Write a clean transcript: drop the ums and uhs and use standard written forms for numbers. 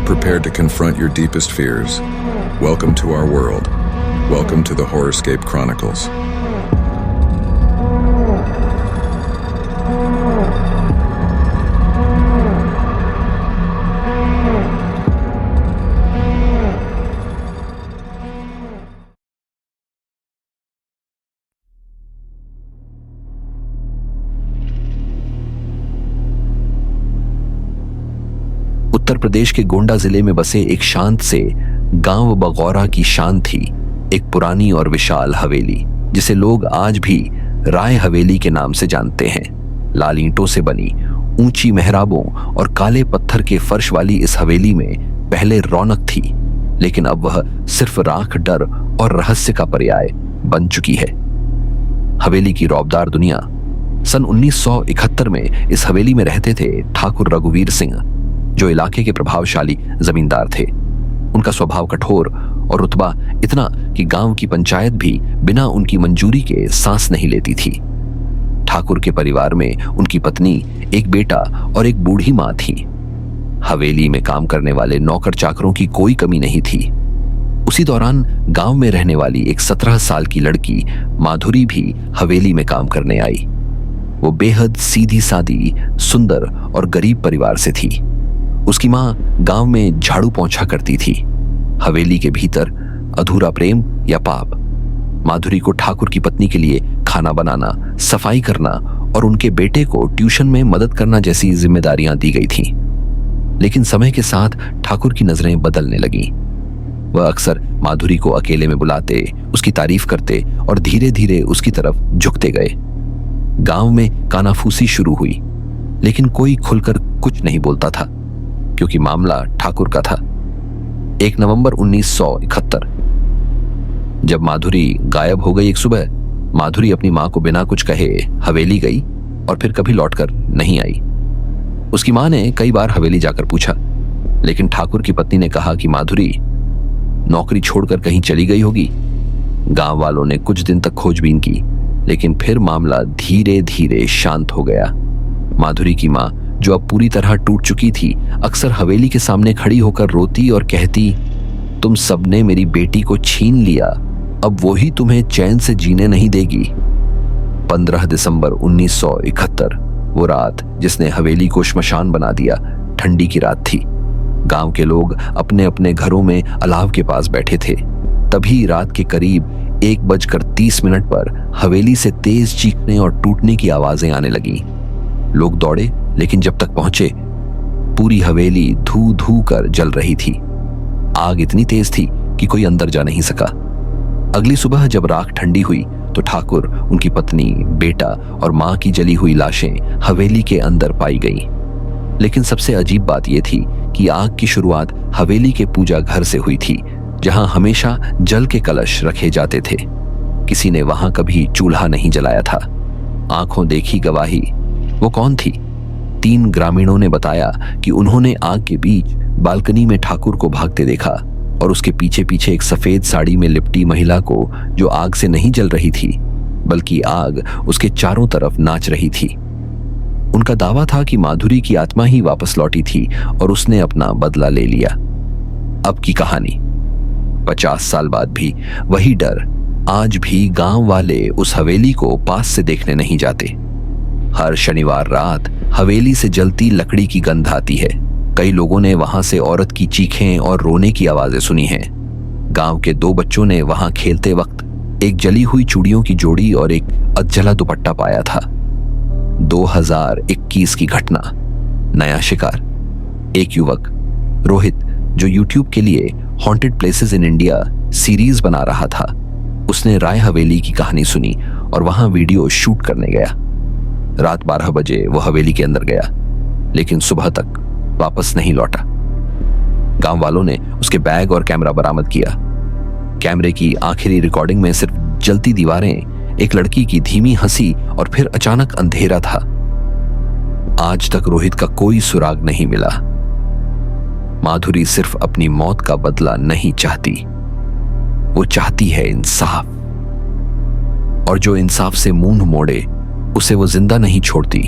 prepared to confront your deepest fears, welcome to our world. Welcome to the Horrorscape Chronicles. Uttar Pradesh के गोंडा जिले में बसे एक शांत से गांव बगौरा की शान थी एक पुरानी और विशाल हवेली, जिसे लोग आज भी राय हवेली के नाम से जानते हैं। लाल ईंटों से बनी ऊंची मेहराबों और काले पत्थर के फर्श वाली इस हवेली में पहले रौनक थी, लेकिन अब वह सिर्फ राख, डर और रहस्य का पर्याय बन चुकी है। हवेली की रौबदार दुनिया। सन 1971 में इस हवेली में रहते थे ठाकुर रघुवीर सिंह, जो इलाके के प्रभावशाली जमींदार थे। उनका स्वभाव कठोर और रुतबा इतना कि गांव की पंचायत भी बिना उनकी मंजूरी के सांस नहीं लेती थी। ठाकुर के परिवार में उनकी पत्नी, एक बेटा और एक बूढ़ी मां थी। हवेली में काम करने वाले नौकर चाकरों की कोई कमी नहीं थी। उसी दौरान गांव में रहने वाली एक 17 साल की लड़की माधुरी भी हवेली में काम करने आई। वो बेहद सीधी सादी, सुंदर और गरीब परिवार से थी। उसकी मां गांव में झाड़ू पोंछा करती थी। हवेली के भीतर अधूरा प्रेम या पाप। माधुरी को ठाकुर की पत्नी के लिए खाना बनाना, सफाई करना और उनके बेटे को ट्यूशन में मदद करना जैसी जिम्मेदारियां दी गई थीं। लेकिन समय के साथ ठाकुर की नजरें बदलने लगीं। वह अक्सर माधुरी को अकेले में बुलाते, उसकी तारीफ करते और धीरे धीरे उसकी तरफ झुकते गए। गांव में कानाफूसी शुरू हुई, लेकिन कोई खुलकर कुछ नहीं बोलता था, क्योंकि मामला ठाकुर का था। 1 नवंबर 1971 जब माधुरी गायब हो गई, एक सुबह माधुरी अपनी मां को बिना कुछ कहे हवेली गई और फिर कभी लौटकर नहीं आई। उसकी मां ने कई बार हवेली जाकर पूछा, लेकिन ठाकुर की पत्नी ने कहा कि माधुरी नौकरी छोड़कर कहीं चली गई होगी। गांव वालों ने कुछ दिन तक खोजबीन की, लेकिन फिर मामला धीरे धीरे शांत हो गया। माधुरी की मां, जो अब पूरी तरह टूट चुकी थी, अक्सर हवेली के सामने खड़ी होकर रोती और कहती, तुम सबने मेरी बेटी को छीन लिया, अब वो ही तुम्हें चैन से जीने नहीं देगी। 15 दिसंबर 1971 वो रात जिसने हवेली को श्मशान बना दिया, ठंडी की रात थी। गांव के लोग अपने अपने घरों में अलाव के पास बैठे थे। तभी रात के करीब 1:30 पर हवेली से तेज चीखने और टूटने की आवाजें आने लगी। लोग दौड़े, लेकिन जब तक पहुंचे पूरी हवेली धू धू कर जल रही थी। आग इतनी तेज थी कि कोई अंदर जा नहीं सका। अगली सुबह जब राख ठंडी हुई तो ठाकुर, उनकी पत्नी, बेटा और मां की जली हुई लाशें हवेली के अंदर पाई गई। लेकिन सबसे अजीब बात यह थी कि आग की शुरुआत हवेली के पूजा घर से हुई थी, जहां हमेशा जल के कलश रखे जाते थे। किसी ने वहां कभी चूल्हा नहीं जलाया था। आंखों देखी गवाही। वो कौन थी? 3 ग्रामीणों ने बताया कि उन्होंने आग के बीच बालकनी में ठाकुर को भागते देखा और उसके पीछे पीछे एक सफेद साड़ी में लिपटी महिला को, जो आग से नहीं जल रही थी, बल्कि आग उसके चारों तरफ नाच रही थी। उनका दावा था कि माधुरी की आत्मा ही वापस लौटी थी और उसने अपना बदला ले लिया। अब की कहानी। 50 साल बाद भी वही डर। आज भी गांव वाले उस हवेली को पास से देखने नहीं जाते। हर शनिवार रात हवेली से जलती लकड़ी की गंध आती है। कई लोगों ने वहां से औरत की चीखें और रोने की आवाजें सुनी हैं। गांव के 2 बच्चों ने वहां खेलते वक्त एक जली हुई चूड़ियों की जोड़ी और एक अधजला दुपट्टा पाया था। 2021 की घटना। नया शिकार। एक युवक, रोहित, जो YouTube के लिए haunted places in India series बना रहा था, उसने राय हवेली की कहानी सुनी और वहां वीडियो शूट करने गया। रात 12 बजे वो हवेली के अंदर गया, लेकिन सुबह तक वापस नहीं लौटा। गांव वालों ने उसके बैग और कैमरा बरामद किया। कैमरे की आखिरी रिकॉर्डिंग में सिर्फ जलती दीवारें, एक लड़की की धीमी हंसी और फिर अचानक अंधेरा था। आज तक रोहित का कोई सुराग नहीं मिला। माधुरी सिर्फ अपनी मौत का बदला नहीं चाहती, वो चाहती है इंसाफ। और जो इंसाफ से मुंह मोड़े, उसे वो जिंदा नहीं छोड़ती।